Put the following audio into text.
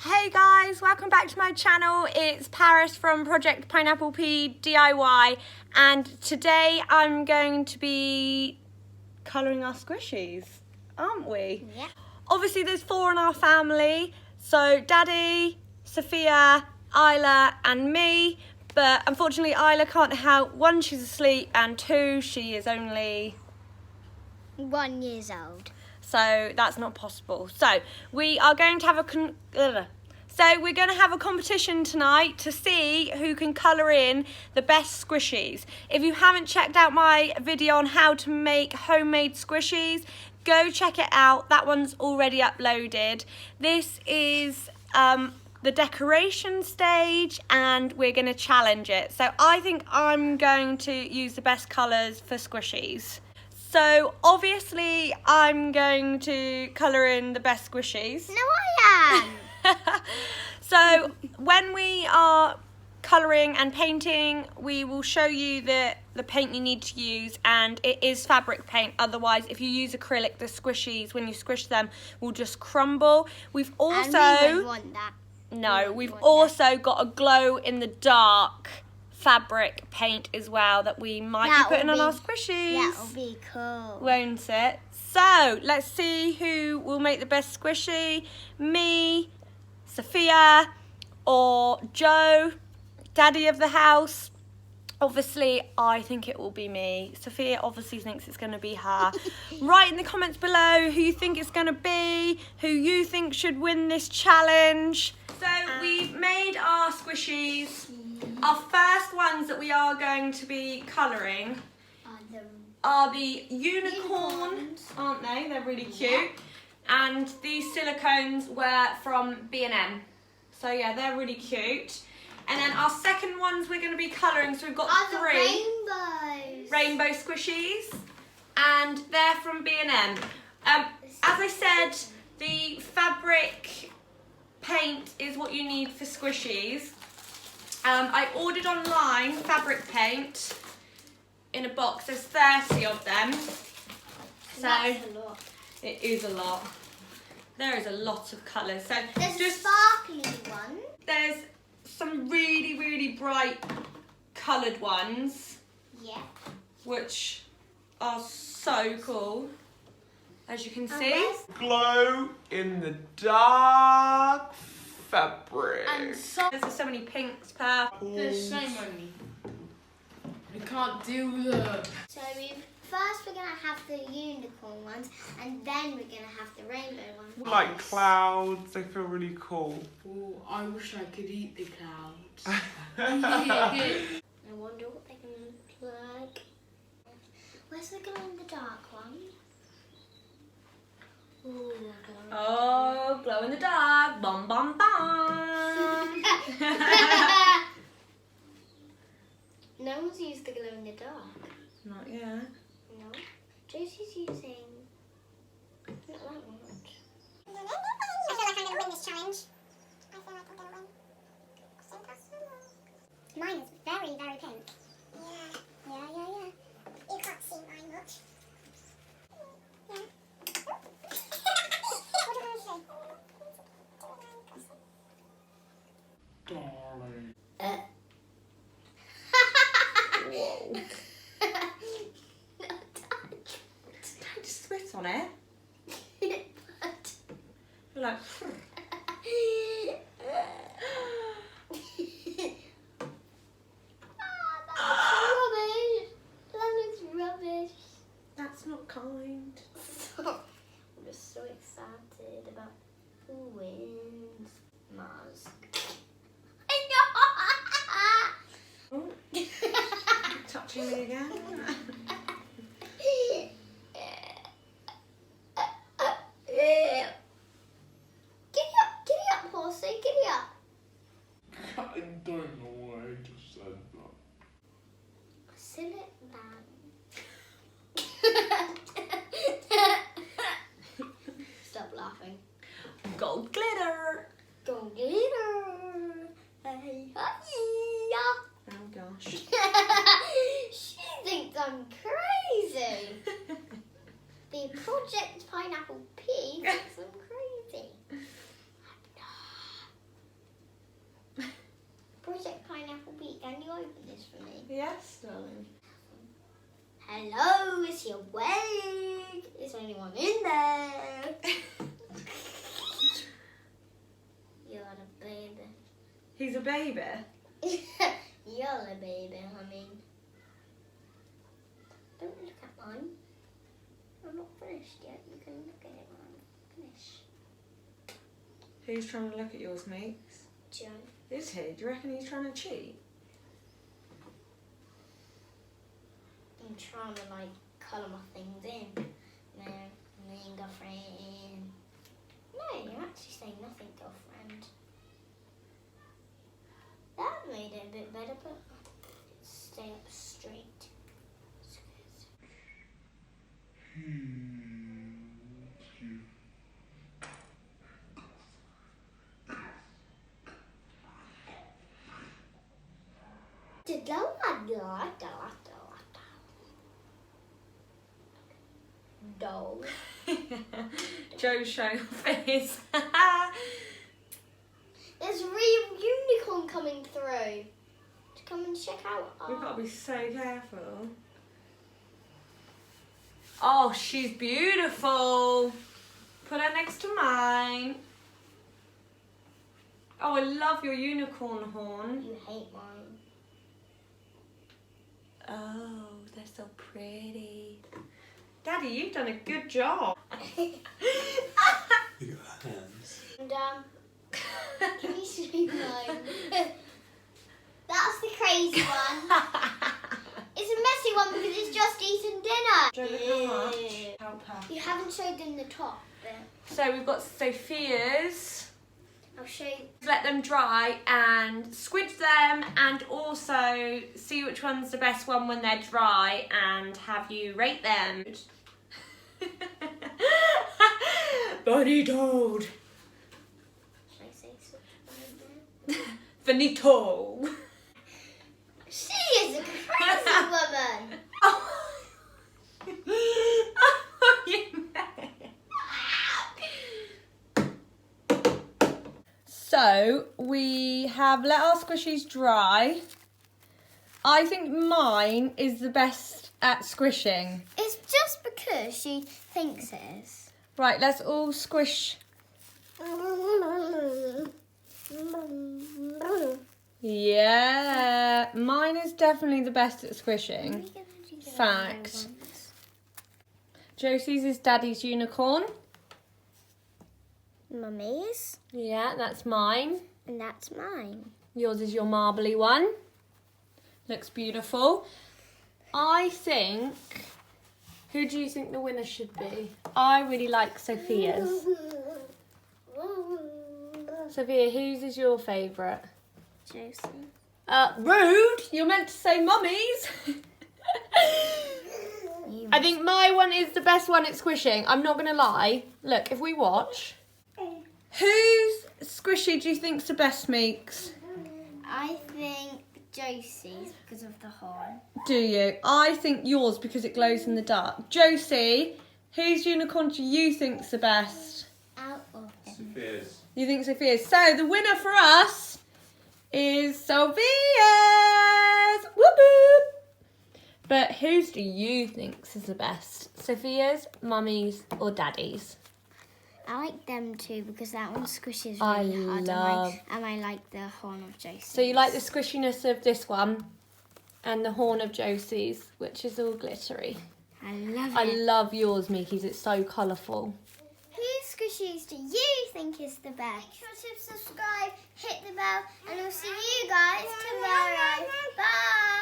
Hey guys, welcome back to my channel. It's Paris from Project Pineapple Pea DIY, and today I'm going to be colouring our squishies, aren't we? Yeah. Obviously there's 4 in our family, so Daddy, Sophia, Isla and me, but unfortunately Isla can't help. 1, she's asleep, and 2, she is only 1 year old. so that's not possible. So we are going to have a competition tonight to see who can colour in the best squishies. If you haven't checked out my video on how to make homemade squishies, go check it out. That one's already uploaded. This is the decoration stage, and we're going to challenge it. So I think I'm going to use the best colours for squishies. So obviously I'm going to colour in the best squishies. No, I am. So when we are colouring and painting, we will show you the paint you need to use, and it is fabric paint. Otherwise, if you use acrylic, the squishies, when you squish them, will just crumble. We've also... And we won't want that. No, we've also got a glow in the dark fabric paint as well that we might be putting on our squishies. That'll be cool. Won't it? So let's see who will make the best squishy. Me, Sophia, or Joe, daddy of the house. Obviously, I think it will be me. Sophia obviously thinks it's going to be her. Write in the comments below who you think it's going to be, who you think should win this challenge. So we've made our squishies. Our first ones that we are going to be colouring are the unicorns, aren't they? They're really cute. Yeah. And these silicones were from B&M. So yeah, they're really cute. And then our second ones we're going to be colouring, so we've got 3 rainbow squishies, and they're from B&M. As I said, the fabric paint is what you need for squishies. I ordered online fabric paint in a box. There's 30 of them. So that's a lot. It is a lot. There is a lot of colours. So There's just sparkly one. there's some really, really bright coloured ones, Yeah. which are so cool, as you can see. where's- Glow in the dark fabric. And so There's so many pinks, purples. there's so many. We can't do the. So first we're gonna have the unicorn ones, and then we're gonna have the rainbow ones. Like clouds, they feel really cool. Oh, I wish I could eat the clouds. I wonder what they're gonna look like. Where's the glow in the dark one? Ooh, Oh, glow in the dark, bum bum bum. No one's used the glow in the dark. Not yet. No. Josie's using not that much. I feel like I'm going to win this challenge. I feel like I'm going to win. So impossible. Mine is very, very pink. Yeah. You can't see mine much. Yeah. What do I say? Darling. Whoa. Just spit on it. You're like, Rubbish. That looks rubbish. that's not kind. I'm just so excited about who wins. Mars. Oh, touching me again. Giddy up, horsey, giddy up. I don't know why I just said that. Sit it down. Stop laughing. Gold glitter. Go glitter. Hey, Oh gosh. She thinks Hello, is you awake? Is anyone in there? You're a baby. He's a baby. You're a baby, honey. Don't look at mine. I'm not finished yet. You can look at it when I'm finished. Who's trying to look at yours, mates? Joe. Is he? Do you reckon he's trying to cheat? I'm trying to like colour my things in. No, nothing, girlfriend. No, you're actually saying nothing, girlfriend. That made it a bit better, but stay up straight. Dog. Joe's showing face. There's a real unicorn coming through. To come and check out. We've got to be so careful. Oh, she's beautiful. Put her next to mine. Oh, I love your unicorn horn. You hate mine. Oh, they're so pretty. Daddy, you've done a good job. You got hands. And can you see mine? That's the crazy one. It's a messy one because it's just eaten dinner. Joe, look how much. Help her. You haven't showed them the top bit. So we've got Sophia's. I'll show you. Let them dry and squidge them, and also see which one's the best one when they're dry and have you rate them. Bunny toad. Should I say something? Finito. She is a crazy woman. So we have let our squishies dry. I think mine is the best at squishing. It's just because she thinks it is. Right, let's all squish. Yeah, mine is definitely the best at squishing. Fact. Josie's is Daddy's unicorn. Mummy's. Yeah, that's mine. And that's mine. Yours is your marbly one. Looks beautiful. I think... Who do you think the winner should be? I really like Sophia's. Sophia, whose is your favourite? Josie. Rude! You're meant to say Mummy's. I think my one is the best one at squishing. I'm not going to lie. Look, if we watch... Whose squishy do you think's the best, Meeks? I think Josie's because of the horn. Do you? I think yours because it glows in the dark. Josie, whose unicorn do you think's the best? Out of it. Sophia's. You think Sophia's. So the winner for us is Sophia's. Whoop whoop. But whose do you think's is the best? Sophia's, Mummy's, or Daddy's? I like them too because that one squishes I really hard. love- And I like the horn of Josie. So you like the squishiness of this one and the horn of Josie's, which is all glittery. I love it. I love yours, Mickey's. It's so colourful. Whose squishies do you think is the best? Make sure to subscribe, hit the bell, and I'll see you guys tomorrow. Bye.